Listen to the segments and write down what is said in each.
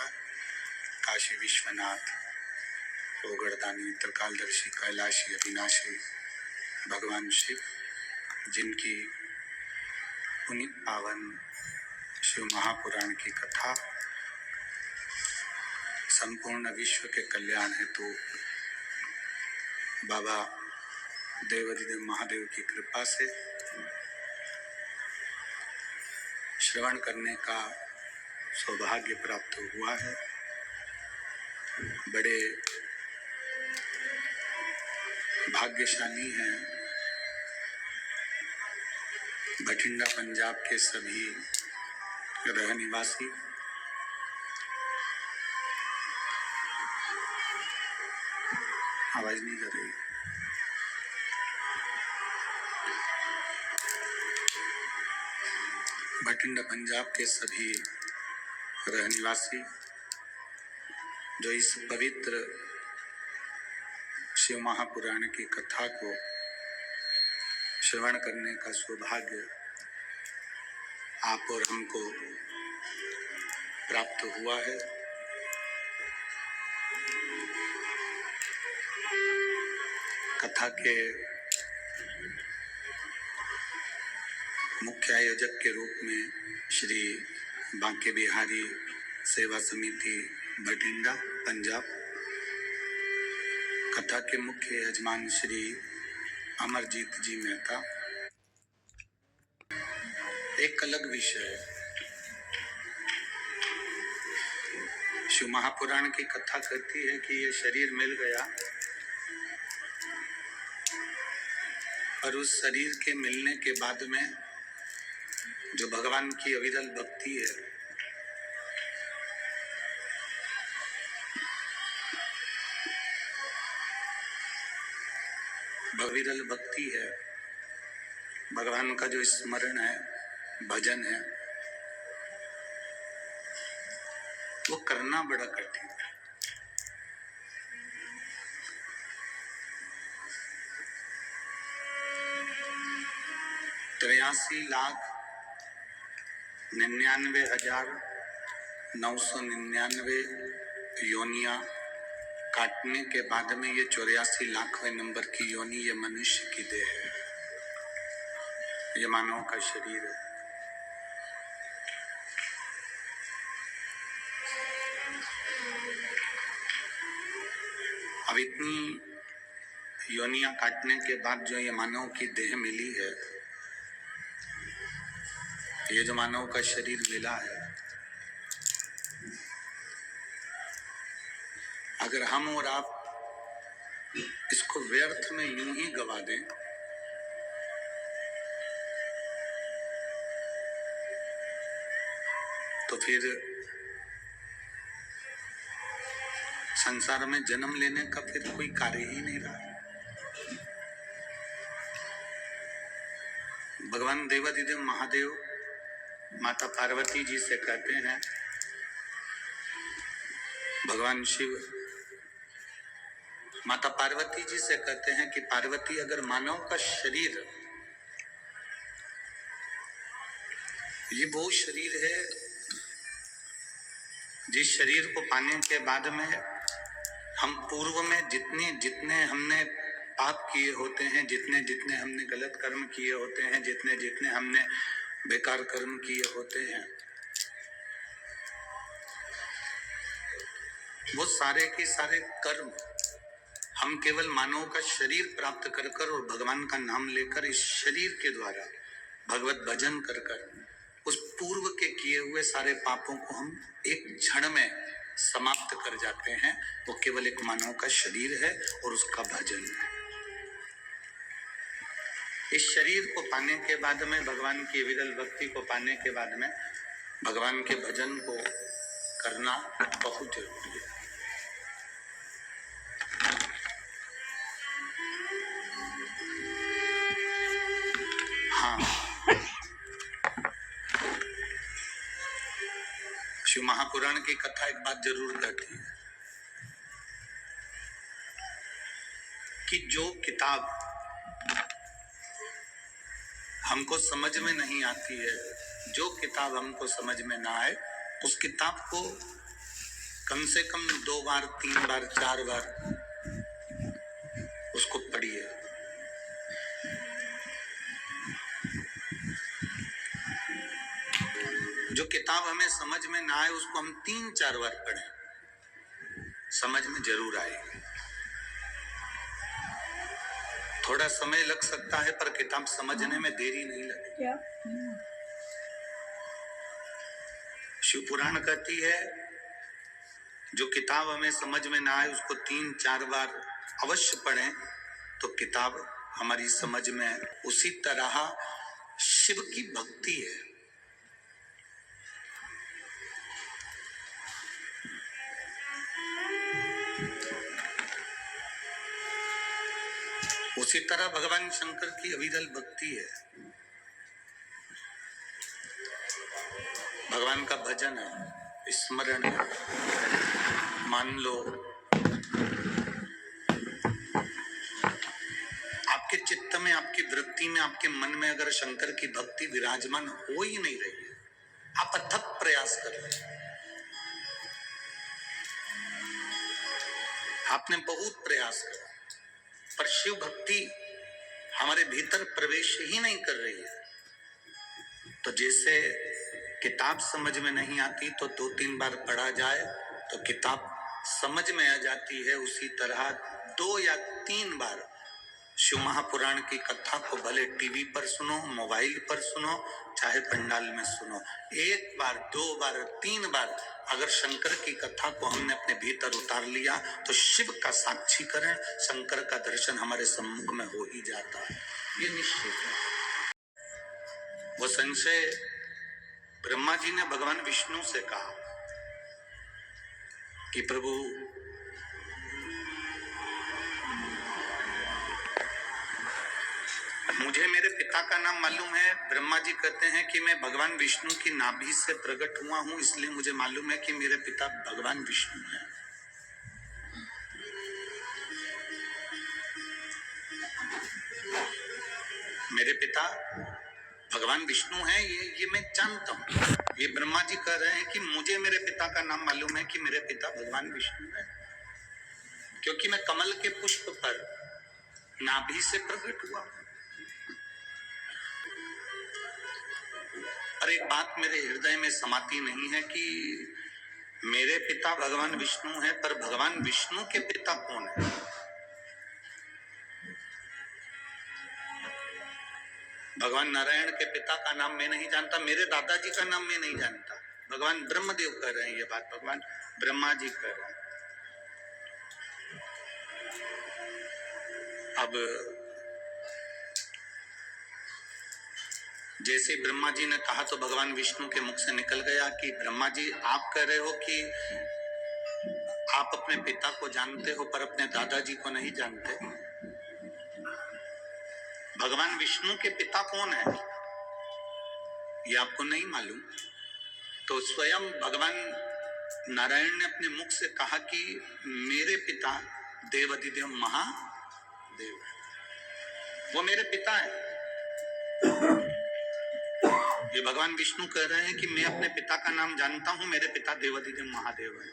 नमस्कार। काशी विश्वनाथ, ओगड़दानी, त्रिकालदर्शी, कैलाशी, अविनाशी भगवान शिव, जिनकी पुनीत पावन शिव महापुराण की कथा संपूर्ण विश्व के कल्याण हेतु बाबा देवाधिदेव महादेव की कृपा से श्रवण करने का सौभाग्य प्राप्त हुआ है। बड़े भाग्यशाली हैं बठिंडा पंजाब के सभी रह निवासी। आवाज नहीं कर रही। बठिंडा पंजाब के सभी रह निवासी जो इस पवित्र शिव महापुराण की कथा को श्रवण करने का सौभाग्य आप और हमको प्राप्त हुआ है। कथा के मुख्य आयोजक के रूप में श्री बांके बिहारी सेवा समिति बठिंडा पंजाब, कथा के मुख्य यजमान श्री अमरजीत जी मेहता। एक अलग विषय, शिव महापुराण की कथा कहती है कि ये शरीर मिल गया और उस शरीर के मिलने के बाद में जो भगवान की अविरल भक्ति है, अविरल भक्ति है, भगवान का जो स्मरण है, भजन है, वो करना बड़ा कठिन है। तिरासी लाख 99,999 योनियां काटने के बाद में ये 84 लाखवें नंबर की योनि ये मनुष्य की देह है, ये मानव का शरीर है। अब इतनी योनियां काटने के बाद जो ये मानव की देह मिली है, ये जो मानव का शरीर मिला है, अगर हम और आप इसको व्यर्थ में यूं ही गवा दें तो फिर संसार में जन्म लेने का फिर कोई कार्य ही नहीं रहा। भगवान देवाधिदेव महादेव माता पार्वती जी से कहते हैं, भगवान शिव माता पार्वती जी से कहते हैं कि पार्वती, अगर मानव का शरीर ये वो शरीर है जिस शरीर को पाने के बाद में हम पूर्व में जितने जितने हमने पाप किए होते हैं, जितने जितने हमने गलत कर्म किए होते हैं, जितने जितने हमने बेकार कर्म किए होते हैं, वो सारे के सारे कर्म हम केवल मानव का शरीर प्राप्त कर कर और भगवान का नाम लेकर इस शरीर के द्वारा भगवत भजन कर कर उस पूर्व के किए हुए सारे पापों को हम एक क्षण में समाप्त कर जाते हैं। वो केवल एक मानव का शरीर है और उसका भजन है। इस शरीर को पाने के बाद में, भगवान की विरल भक्ति को पाने के बाद में भगवान के भजन को करना बहुत जरूरी है। हाँ, शिव महापुराण की कथा एक बात जरूर कहती है कि जो किताब हमको समझ में नहीं आती है, जो किताब हमको समझ में ना आए, उस किताब को कम से कम 2 बार, 3 बार, 4 बार उसको पढ़िए। जो किताब हमें समझ में ना आए उसको हम 3-4 बार पढ़ें, समझ में जरूर आएगी। थोड़ा समय लग सकता है पर किताब समझने में देरी नहीं लगेगी। शिव पुराण कहती है जो किताब हमें समझ में ना आए उसको 3-4 बार अवश्य पढ़ें तो किताब हमारी समझ में। उसी तरह शिव की भक्ति है। उसी तरह भगवान शंकर की अविरल भक्ति है, भगवान का भजन है, स्मरण है। मान लो आपके चित्त में, आपकी वृत्ति में, आपके मन में अगर शंकर की भक्ति विराजमान हो ही नहीं रही है, आप अथक प्रयास कर रहे हैं, आपने बहुत प्रयास करा पर शिव भक्ति हमारे भीतर प्रवेश ही नहीं कर रही है, तो जैसे किताब समझ में नहीं आती तो 2-3 बार पढ़ा जाए तो किताब समझ में आ जाती है, उसी तरह 2 या 3 बार शिव महापुराण की कथा को भले टीवी पर सुनो, मोबाइल पर सुनो, चाहे पंडाल में सुनो, 1 बार, 2 बार, 3 बार अगर शंकर की कथा को हमने अपने भीतर उतार लिया तो शिव का साक्षीकरण, शंकर का दर्शन हमारे सम्मुख में हो ही जाता है, ये निश्चित है। वो संशय ब्रह्मा जी ने भगवान विष्णु से कहा कि प्रभु मुझे मेरे पिता का नाम मालूम है। ब्रह्मा जी कहते हैं कि मैं भगवान विष्णु की नाभि से प्रकट हुआ हूं, इसलिए मुझे मालूम है कि मेरे पिता भगवान विष्णु हैं। मेरे पिता भगवान विष्णु हैं, ये मैं जानता हूं। ये ब्रह्मा जी कह रहे हैं कि मुझे मेरे पिता का नाम मालूम है कि मेरे पिता भगवान विष्णु हैं, क्योंकि मैं कमल के पुष्प पर नाभि से प्रकट हुआ। और एक बात मेरे हृदय में समाती नहीं है कि मेरे पिता भगवान विष्णु हैं, पर भगवान विष्णु के पिता कौन है? भगवान नारायण के पिता का नाम मैं नहीं जानता, मेरे दादाजी का नाम मैं नहीं जानता। भगवान ब्रह्मदेव कह रहे हैं ये बात, भगवान ब्रह्मा जी कह रहे हैं। अब जैसे ब्रह्मा जी ने कहा तो भगवान विष्णु के मुख से निकल गया कि ब्रह्मा जी आप कह रहे हो कि आप अपने पिता को जानते हो पर अपने दादाजी को नहीं जानते। भगवान विष्णु के पिता कौन है ये आपको नहीं मालूम, तो स्वयं भगवान नारायण ने अपने मुख से कहा कि मेरे पिता देवाधिदेव महादेव, वो मेरे पिता है। ये भगवान विष्णु कह रहे हैं कि मैं अपने पिता का नाम जानता हूं, मेरे पिता देवाधिदेव महादेव है।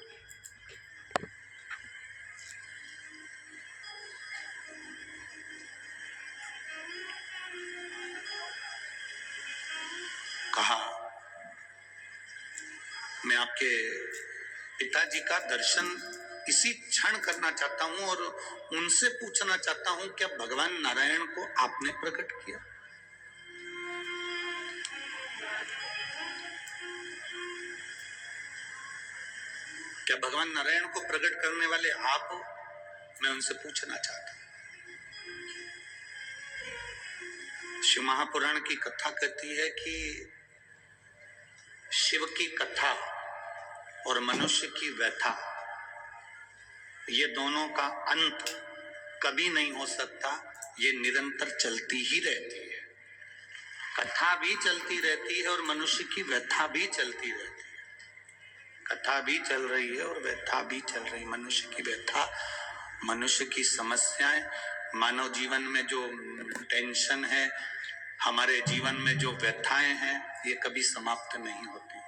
कहा मैं आपके पिताजी का दर्शन इसी क्षण करना चाहता हूं और उनसे पूछना चाहता हूं क्या भगवान नारायण को आपने प्रकट किया? क्या भगवान नारायण को प्रकट करने वाले आप हो? मैं उनसे पूछना चाहता हूं। शिव महापुराण की कथा कहती है कि शिव की कथा और मनुष्य की व्यथा, ये दोनों का अंत कभी नहीं हो सकता, ये निरंतर चलती ही रहती है। कथा भी चलती रहती है और मनुष्य की व्यथा भी चलती रहती है। कथा भी चल रही है और व्यथा भी चल रही है। मनुष्य की व्यथा, मनुष्य की समस्याएं, मानव जीवन में जो टेंशन है, हमारे जीवन में जो व्यथाएं हैं, ये कभी समाप्त नहीं होती।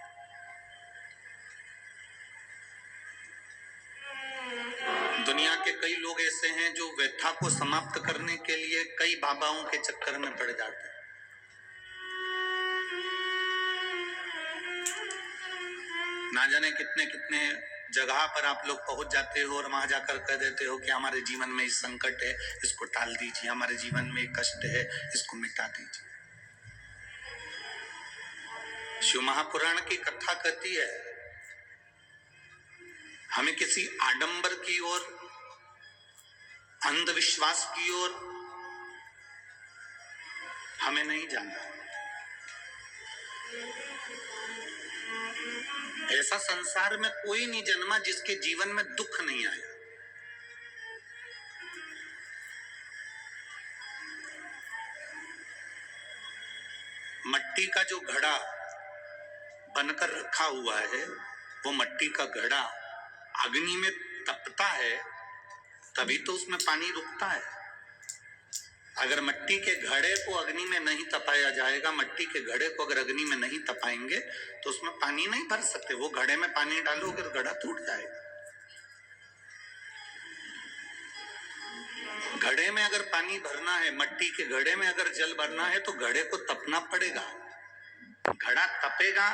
दुनिया के कई लोग ऐसे हैं जो व्यथा को समाप्त करने के लिए कई बाबाओं के चक्कर में पड़ जाते हैं। ना जाने कितने कितने जगह पर आप लोग पहुंच जाते हो और वहां जाकर कह देते हो कि हमारे जीवन में इस संकट है, इसको टाल दीजिए, हमारे जीवन में कष्ट है, इसको मिटा दीजिए। शिव महापुराण की कथा कहती है हमें किसी आडंबर की ओर, अंधविश्वास की ओर हमें नहीं जाना। ऐसा संसार में कोई नहीं जन्मा जिसके जीवन में दुख नहीं आया। मट्टी का जो घड़ा बनकर रखा हुआ है, वो मट्टी का घड़ा अग्नि में तपता है तभी तो उसमें पानी रुकता है। अगर मट्टी के घड़े को अग्नि में नहीं तपाया जाएगा, मट्टी के घड़े को अगर अग्नि में नहीं तपाएंगे तो उसमें पानी नहीं भर सकते। वो घड़े में पानी डालोगे तो घड़ा टूट जाएगा। घड़े में अगर पानी भरना है, मट्टी के घड़े में अगर जल भरना है तो घड़े को तपना पड़ेगा। घड़ा तपेगा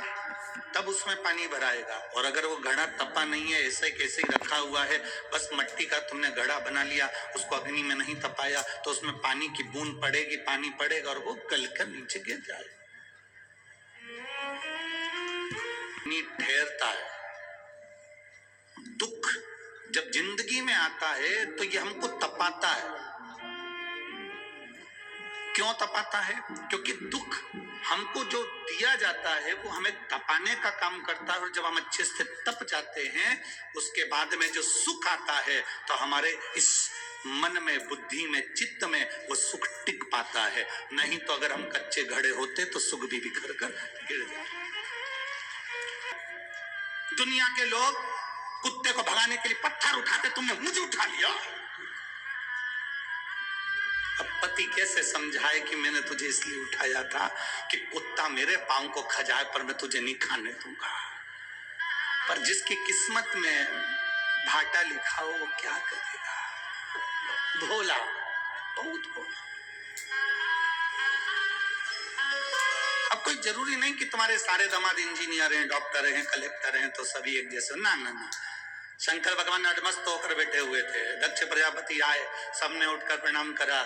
तब उसमें पानी भराएगा। और अगर वो घड़ा तपा नहीं है, ऐसे कैसे ही रखा हुआ है, बस मट्टी का तुमने घड़ा बना लिया, उसको अग्नि में नहीं तपाया तो उसमें पानी की बूंद पड़ेगी, पानी पड़ेगा और वो गलकर नीचे गिर जाएगा। ठहरता है। दुख जब जिंदगी में आता है तो ये हमको तपाता है। क्यों तपाता है? क्योंकि दुख हमको जो दिया जाता है वो हमें तपाने का काम करता है। और जब हम अच्छे से तप जाते हैं, उसके बाद में जो सुख आता है तो हमारे इस मन में, बुद्धि में, चित्त में वो सुख टिक पाता है। नहीं तो अगर हम कच्चे घड़े होते तो सुख भी बिखर कर गिर जाते। दुनिया के लोग कुत्ते को भगाने के लिए पत्थर उठाते, तुमने मुझे उठा लिया। अब पति कैसे समझाए कि मैंने तुझे इसलिए उठाया था कि कुत्ता मेरे पांव को खजाए पर मैं तुझे नहीं खाने दूंगा। पर जिसकी किस्मत में भाटा लिखा हो वो क्या करेगा? भोला, बहुत भोला। अब कोई जरूरी नहीं कि तुम्हारे सारे दामाद इंजीनियर हैं, डॉक्टर हैं, कलेक्टर हैं तो सभी एक जैसे। ना ना ना। शंकर भगवान अडमस्त होकर बैठे हुए थे। दक्ष प्रजापति आए, सबने उठकर प्रणाम करा।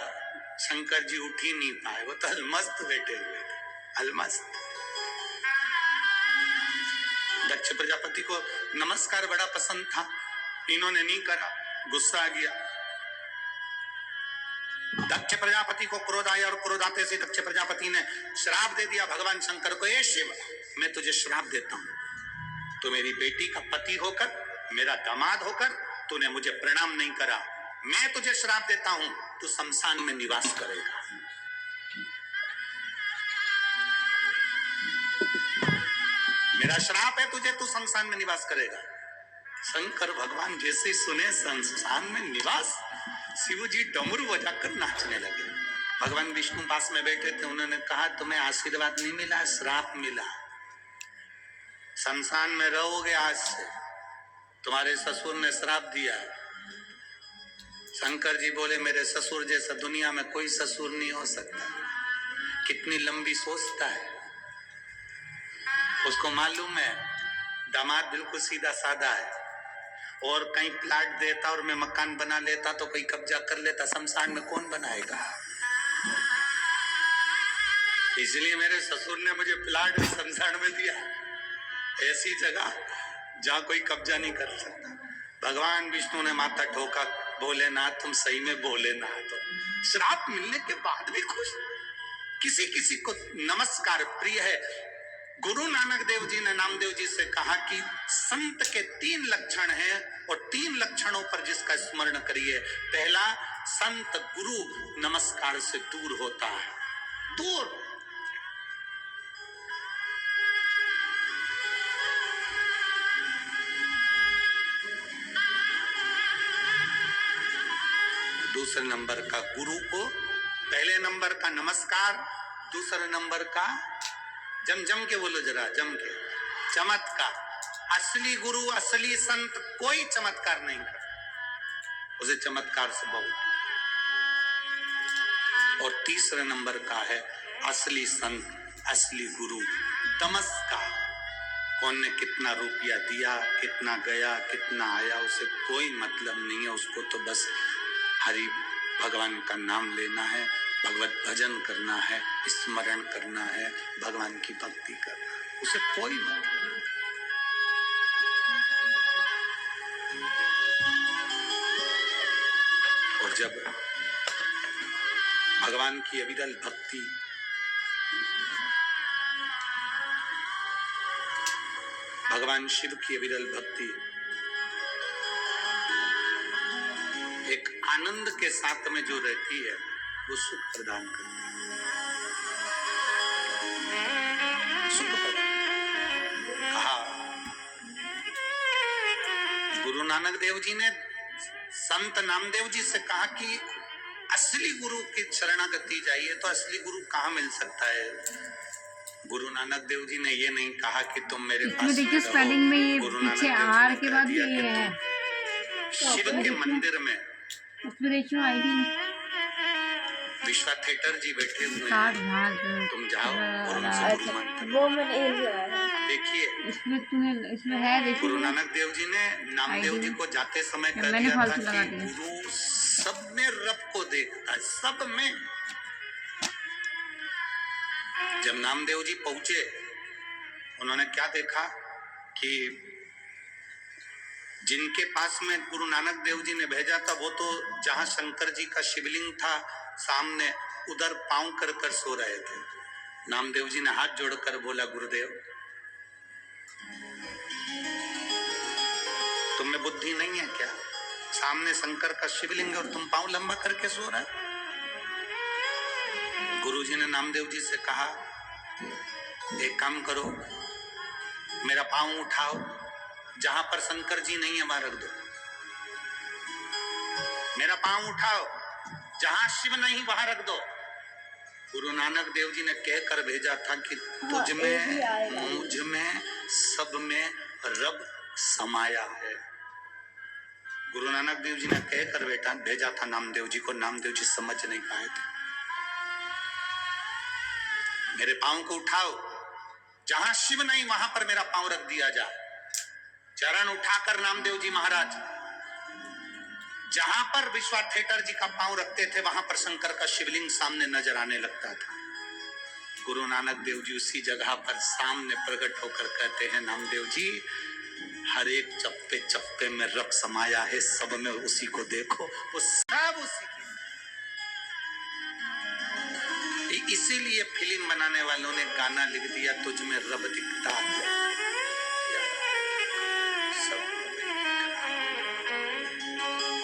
शंकर जी उठ ही नहीं पाए, वो तो अलमस्त बैठे हुए थे, अलमस्त। दक्ष प्रजापति को नमस्कार बड़ा पसंद था, इन्होंने नहीं करा, गुस्सा आ गया। दक्ष प्रजापति को क्रोध आया और क्रोध आते से दक्ष प्रजापति ने श्राप दे दिया भगवान शंकर को। ए शिव, मैं तुझे श्राप देता हूं, तो मेरी बेटी का पति होकर, मेरा दामाद होकर तूने मुझे प्रणाम नहीं करा। मैं तुझे श्राप देता हूं, तू शमशान में निवास करेगा। मेरा श्राप है तुझे, तू शमशान में निवास करेगा। शंकर भगवान जैसे सुने शमशान में निवास, शिव जी डमरू बजाकर नाचने लगे। भगवान विष्णु पास में बैठे थे, उन्होंने कहा तुम्हें आशीर्वाद नहीं मिला, श्राप मिला। शमशान में रहोगे आज से, तुम्हारे ससुर ने श्राप दिया। शंकर जी बोले मेरे ससुर जैसा दुनिया में कोई ससुर नहीं हो सकता। कितनी लंबी सोचता है, उसको मालूम है दामाद बिल्कुल सीधा साधा है, और कहीं प्लाट देता और मैं मकान बना लेता तो कोई कब्जा कर लेता, शमशान में कौन बनाएगा। इसलिए मेरे ससुर ने मुझे प्लाट भी शमशान में दिया, ऐसी जगह जहां कोई कब्जा नहीं कर सकता। भगवान विष्णु ने माथा ठोका, भोलेनाथ तुम सही में भोलेनाथ हो। श्राप मिलने के बाद भी खुश। किसी किसी को नमस्कार प्रिय है। गुरु नानक देव जी ने नामदेव जी से कहा कि संत के 3 लक्षण हैं और 3 लक्षणों पर जिसका स्मरण करिए। पहला, संत गुरु नमस्कार से दूर होता है, दूर। दूसरे नंबर का गुरु को, पहले नंबर का नमस्कार, दूसरे नंबर का जम के बोलो जरा, जम के, चमत्कार। असली गुरु, असली संत कोई चमत्कार नहीं करता। उसे चमत्कार से बहुत। और तीसरे नंबर का है असली संत, असली गुरु। दमस का कौन ने कितना रुपया दिया, कितना गया, कितना आया, उसे कोई मतलब नहीं है। उसको तो बस हरि भगवान का नाम लेना है, भगवत भजन करना है, स्मरण करना है, भगवान की भक्ति करना है, उसे कोई मतलब नहीं। और जब भगवान की अविरल भक्ति, भगवान शिव की अविरल भक्ति एक आनंद के साथ में जो रहती है, वो सुख प्रदान करती है। सुख प्रदान कहा गुरु नानक देव जी ने संत नामदेव जी से कहा कि असली गुरु की शरणागति जाइए। तो असली गुरु कहाँ मिल सकता है? गुरु नानक देव जी ने ये नहीं कहा कि तुम मेरे पास देखिए स्पेलिंग में ये पीछे आर के बाद ये है शिव के मंदिर में। उसमें देखियो आई थी विश्वा थिएटर जी बैठे हुए हैं, तुम जाओ और उनसे गुरु मंत्र वो मैंने देखिए। इसमें है देखिए। गुरु नानक देव जी ने नामदेव जी को जाते समय कह दिया था कि गुरु सब में रब को देखता है, सब में। जब नामदेव जी पहुंचे, उन्होंने क्या देखा कि जिनके पास में गुरु नानक देव जी ने भेजा था, वो तो जहां शंकर जी का शिवलिंग था सामने, उधर पांव कर कर सो रहे थे। नामदेव जी ने हाथ जोड़कर बोला, गुरुदेव तुम में बुद्धि नहीं है क्या? सामने शंकर का शिवलिंग है और तुम पांव लंबा करके सो रहे हो। गुरुजी ने नामदेव जी से कहा, एक काम करो, मेरा पांव उठाओ, जहां पर शंकर जी नहीं है वहां रख दो। मेरा पांव उठाओ, जहां शिव नहीं वहां रख दो। गुरु नानक देव जी ने कहकर भेजा था कि तुझ में, मुझ में, सब में रब समाया है। गुरु नानक देव जी ने कहकर भेजा था नामदेव जी को। नामदेव जी समझ नहीं पाए थे। मेरे पांव को उठाओ, जहां शिव नहीं वहां पर मेरा पांव रख दिया जाए। चरण उठाकर नामदेव जी महाराज जहां पर विश्वा थिएटर जी का पांव रखते थे, वहां पर शंकर का शिवलिंग सामने नजर आने लगता था। गुरु नानक देव जी उसी जगह पर सामने प्रकट होकर कहते हैं, नामदेव जी हर एक चप्पे चप्पे में रब समाया है, सब में उसी को देखो, वो सब उसी की। इसीलिए फिल्म बनाने वालों ने गाना लिख दिया, तुझ में रब दिखता है।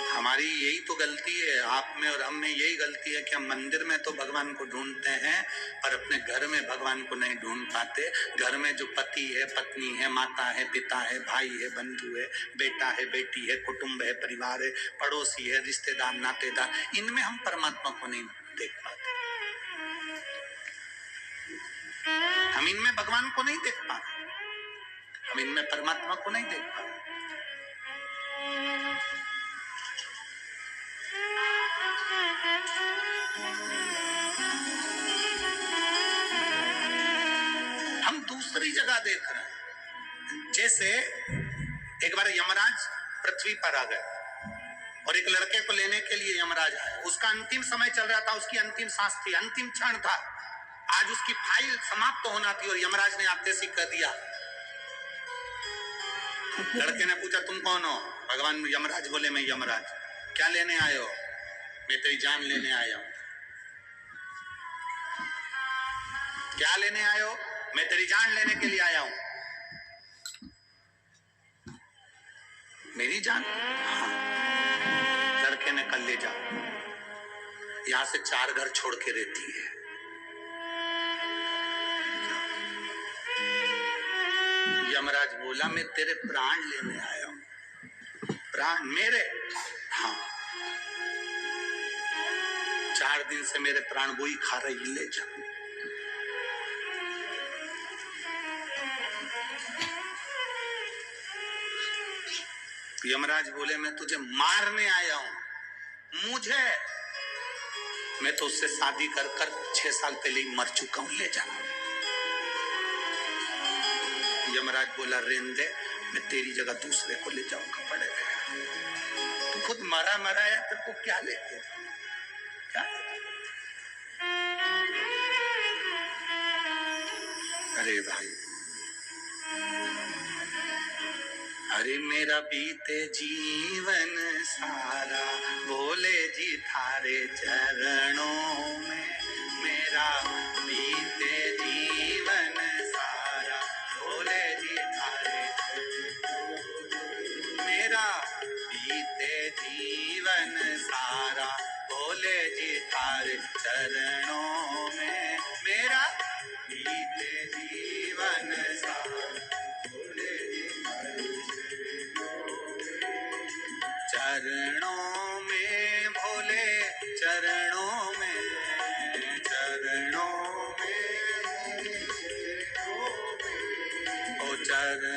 हमारी यही तो गलती है, आप में और हम में यही गलती है कि हम मंदिर में तो भगवान को ढूंढते हैं, पर अपने घर में भगवान को नहीं ढूंढ पाते। घर में जो पति है, पत्नी है, माता है, पिता है, भाई है, बंधु है, बेटा है, बेटी है, कुटुंब है, परिवार है, पड़ोसी है, रिश्तेदार, नातेदार, इनमें हम परमात्मा को नहीं देख पाते। हम इनमें भगवान को नहीं देख पाते, हम इनमें परमात्मा को नहीं देख पाते। हम दूसरी जगह देख रहे हैं। जैसे एक बार यमराज पृथ्वी पर आ गए और एक लड़के को लेने के लिए यमराज आए। उसका अंतिम समय चल रहा था, उसकी अंतिम सांस थी, अंतिम क्षण था। आज उसकी फाइल समाप्त होना थी और यमराज ने आते से कह दिया। लड़के ने पूछा, तुम कौन हो? भगवान यमराज बोले, मैं यमराज। क्या लेने आए हो? मैं तेरी जान लेने आया हूं। क्या लेने आए हो? मैं तेरी जान लेने के लिए आया हूं। मेरी जान? हाँ। लड़के ने कल ले जाओ, यहां से 4 घर छोड़ के रहती है। यमराज बोला, मैं तेरे प्राण लेने आया हूं। प्राण मेरे? हाँ। 4 दिन से मेरे प्राण वही खा रही, ले जा। यमराज बोले, मैं तुझे मारने आया हूं। मुझे, मैं तो उससे शादी कर 6 साल पहले ही मर चुका हूं, ले जा। यमराज बोला रेन दे, मैं तेरी जगह दूसरे को ले जाऊंगा, पड़े रहेगा। तू खुद मरा है, तेरे को क्या लेके क्या? अरे भाई, अरे मेरा बीते जीवन सारा भोले जी थारे चरणों में, मेरा बीते जीवन सारा भोले जी थारे, मेरा बीते जीवन सारा भोले जी थारे चरणों में, मेरा बीते जीवन सारा चरणों में, भोले चरणों में, चरणों में, ओ चरण